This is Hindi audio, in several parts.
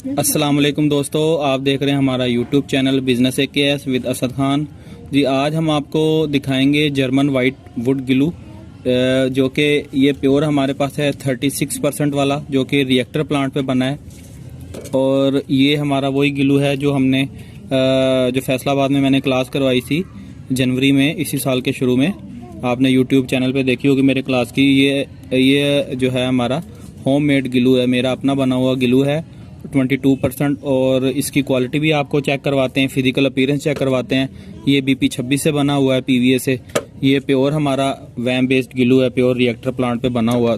अस्सलाम वालेकुम दोस्तों, आप देख रहे हैं हमारा YouTube channel business AKS with Asad Khan ji. आज हम आपको दिखाएंगे जर्मन वाइट वुड ग्लू, जो कि ये प्योर हमारे पास है 36% वाला, जो कि रिएक्टर प्लांट पे बना है। और ये हमारा वही ग्लू है जो हमने जो फैसलाबाद में मैंने क्लास करवाई थी जनवरी में, इसी साल के शुरू में। आपने यूट्यूब चैनल पे देखी होगी मेरे क्लास की। ये जो है हमारा होममेड ग्लू है, मेरा अपना बना हुआ ग्लू है 22%। और इसकी क्वालिटी भी आपको चेक करवाते हैं, फिजिकल अपीयरेंस चेक करवाते हैं। ये BP26 से बना हुआ है, PVA से। ये प्योर हमारा वैम बेस्ड ग्लू है, प्योर रिएक्टर प्लांट पे बना हुआ।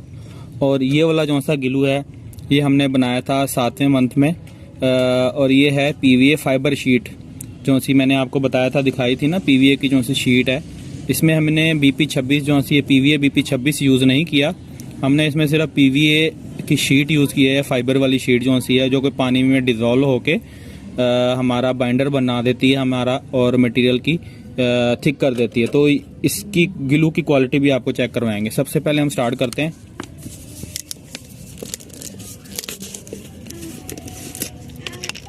और ये वाला जो सा ग्लू है ये हमने बनाया था 7वें मंथ में। और ये है PVA फाइबर शीट, जो सी मैंने आपको बताया था, दिखाई थी ना, PVA की जो सी शीट है। इसमें हमने BP26 जो सी PVA BP26 यूज़ नहीं किया, हमने इसमें सिर्फ PVA की शीट यूज़ की है, फाइबर वाली शीट जो सी है, जो कि पानी में डिज़ोल्व होके हमारा बाइंडर बना देती है हमारा, और मटेरियल की थिक कर देती है। तो इसकी ग्लू की क्वालिटी भी आपको चेक करवाएंगे। सबसे पहले हम स्टार्ट करते हैं।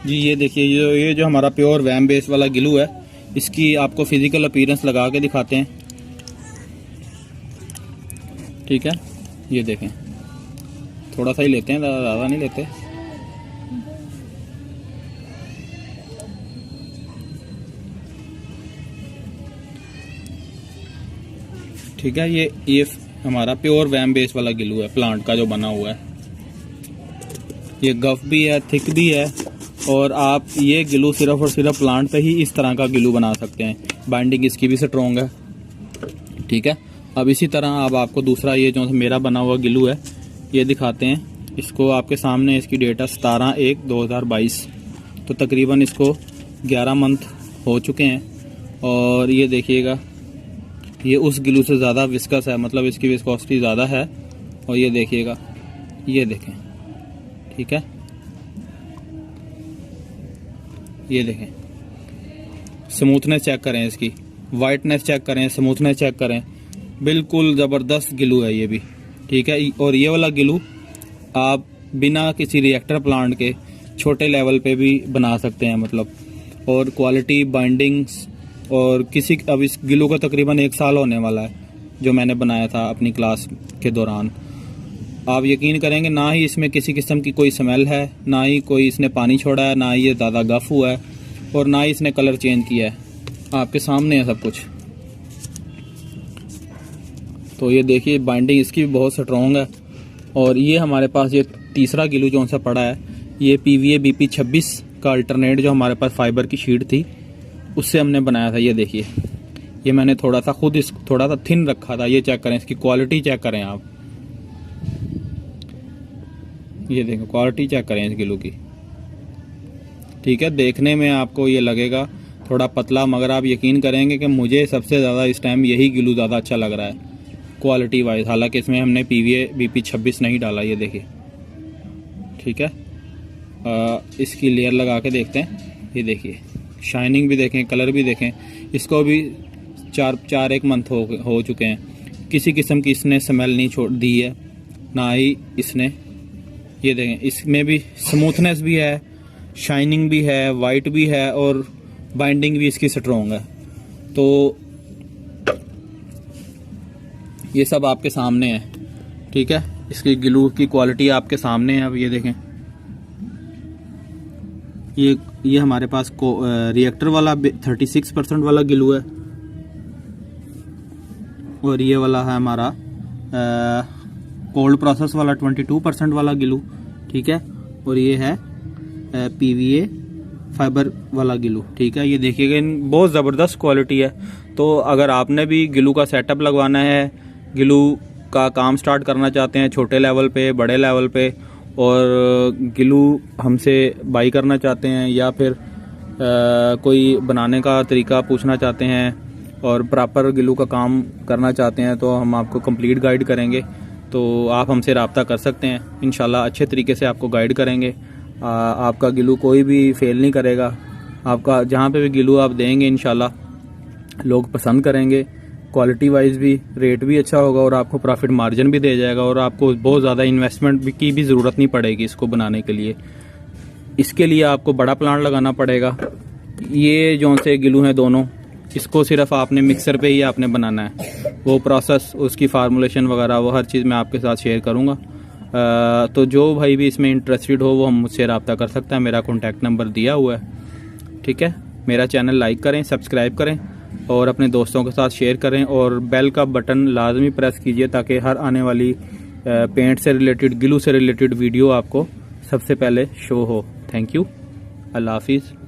जी ये देखिए, ये जो हमारा प्योर वैम बेस वाला ग्लू है, इसकी आपको फिजिकल अपीयरेंस लगा के दिखाते हैं। ठीक है, ये देखें, थोड़ा सा ही लेते हैं, ज़्यादा नहीं लेते। ठीक है, ये हमारा प्योर वैम बेस वाला ग्लू है, प्लांट का जो बना हुआ है। ये गफ भी है, थिक भी है। और आप ये ग्लू सिर्फ और सिर्फ प्लांट पे ही इस तरह का ग्लू बना सकते हैं। बाइंडिंग इसकी भी स्ट्रॉन्ग है। ठीक है, अब इसी तरह अब आपको दूसरा ये जो मेरा बना हुआ ग्लू है ये दिखाते हैं। इसको आपके सामने इसकी डेट है 17/1/2022, तो तकरीबन इसको 11 मंथ हो चुके हैं। और ये देखिएगा, ये उस ग्लू से ज़्यादा विस्कस है, मतलब इसकी विस्कोसिटी ज़्यादा है। और ये देखिएगा, ये देखें, ठीक है, ये देखें, स्मूथनेस चेक करें, इसकी वाइटनेस चेक करें, स्मूथनेस चेक करें, बिल्कुल ज़बरदस्त ग्लू है ये भी। ठीक है, और ये वाला ग्लू आप बिना किसी रिएक्टर प्लांट के छोटे लेवल पे भी बना सकते हैं, मतलब। और क्वालिटी, बाइंडिंग्स और किसी, अब इस ग्लू का तकरीबन 1 साल होने वाला है जो मैंने बनाया था अपनी क्लास के दौरान। आप यकीन करेंगे, ना ही इसमें किसी किस्म की कोई स्मेल है, ना ही कोई इसने पानी छोड़ा है, ना ही ये ज़्यादा गफ हुआ है, और ना ही इसने कलर चेंज किया है। आपके सामने है सब कुछ। तो ये देखिए, बाइंडिंग इसकी भी बहुत स्ट्रॉन्ग है। और ये हमारे पास ये तीसरा ग्लू जो सा पड़ा है, ये PVA BP26 का अल्टरनेट जो हमारे पास फाइबर की शीट थी, उससे हमने बनाया था। ये देखिए, ये मैंने थोड़ा सा खुद थोड़ा सा थिन रखा था। ये चेक करें, इसकी क्वालिटी चेक करें आप, ये देखें, क्वालिटी चेक करें इस ग्लू की। ठीक है, देखने में आपको ये लगेगा थोड़ा पतला, मगर आप यकीन करेंगे कि मुझे सबसे ज़्यादा इस टाइम यही ग्लू ज़्यादा अच्छा लग रहा है क्वालिटी वाइज। हालांकि इसमें हमने PVA BP26 नहीं डाला, ये देखिए। ठीक है, इसकी लेयर लगा के देखते हैं। ये देखिए, शाइनिंग भी देखें, कलर भी देखें। इसको भी 4-1 मंथ हो चुके हैं। किसी किस्म की इसने स्मेल नहीं छोड़ दी है, ना ही इसने। ये देखें, इसमें भी स्मूथनेस भी है, शाइनिंग भी है, वाइट भी है, और बाइंडिंग भी इसकी स्ट्रॉन्ग है। तो ये सब आपके सामने है। ठीक है, इसकी ग्लू की क्वालिटी आपके सामने है। अब ये देखें, ये हमारे पास रिएक्टर वाला 36% वाला ग्लू है, और ये वाला है हमारा कोल्ड प्रोसेस वाला 22% वाला ग्लू। ठीक है, और ये है PVA फाइबर वाला ग्लू। ठीक है, ये देखिएगा, बहुत ज़बरदस्त क्वालिटी है। तो अगर आपने भी ग्लू का सेटअप लगवाना है, ग्लू का काम स्टार्ट करना चाहते हैं, छोटे लेवल पे, बड़े लेवल पे, और ग्लू हमसे बाई करना चाहते हैं, या फिर कोई बनाने का तरीका पूछना चाहते हैं, और प्रॉपर ग्लू का काम करना चाहते हैं, तो हम आपको कंप्लीट गाइड करेंगे। तो आप हमसे रब्ता कर सकते हैं, इंशाल्लाह अच्छे तरीके से आपको गाइड करेंगे। आपका ग्लू कोई भी फेल नहीं करेगा। आपका जहाँ पे भी ग्लू आप देंगे, इंशाल्लाह लोग पसंद करेंगे। क्वालिटी वाइज भी, रेट भी अच्छा होगा, और आपको प्रॉफिट मार्जिन भी दे जाएगा, और आपको बहुत ज़्यादा इन्वेस्टमेंट की भी ज़रूरत नहीं पड़ेगी इसको बनाने के लिए। इसके लिए आपको बड़ा प्लांट लगाना पड़ेगा। ये जो से ग्लू हैं दोनों, इसको सिर्फ आपने मिक्सर पे ही आपने बनाना है। वो प्रोसेस, उसकी फार्मूलेशन वगैरह वो हर चीज़ मैं आपके साथ शेयर करूँगा। तो जो भाई भी इसमें इंटरेस्टेड हो वो हम मुझसे रब्ता कर सकता है, मेरा कॉन्टैक्ट नंबर दिया हुआ है। ठीक है, मेरा चैनल लाइक करें, सब्सक्राइब करें और अपने दोस्तों के साथ शेयर करें और बेल का बटन लाजमी प्रेस कीजिए ताकि हर आने वाली पेंट से रिलेटेड, ग्लू से रिलेटेड वीडियो आपको सबसे पहले शो हो। थैंक यू, अल्लाह हाफिज़।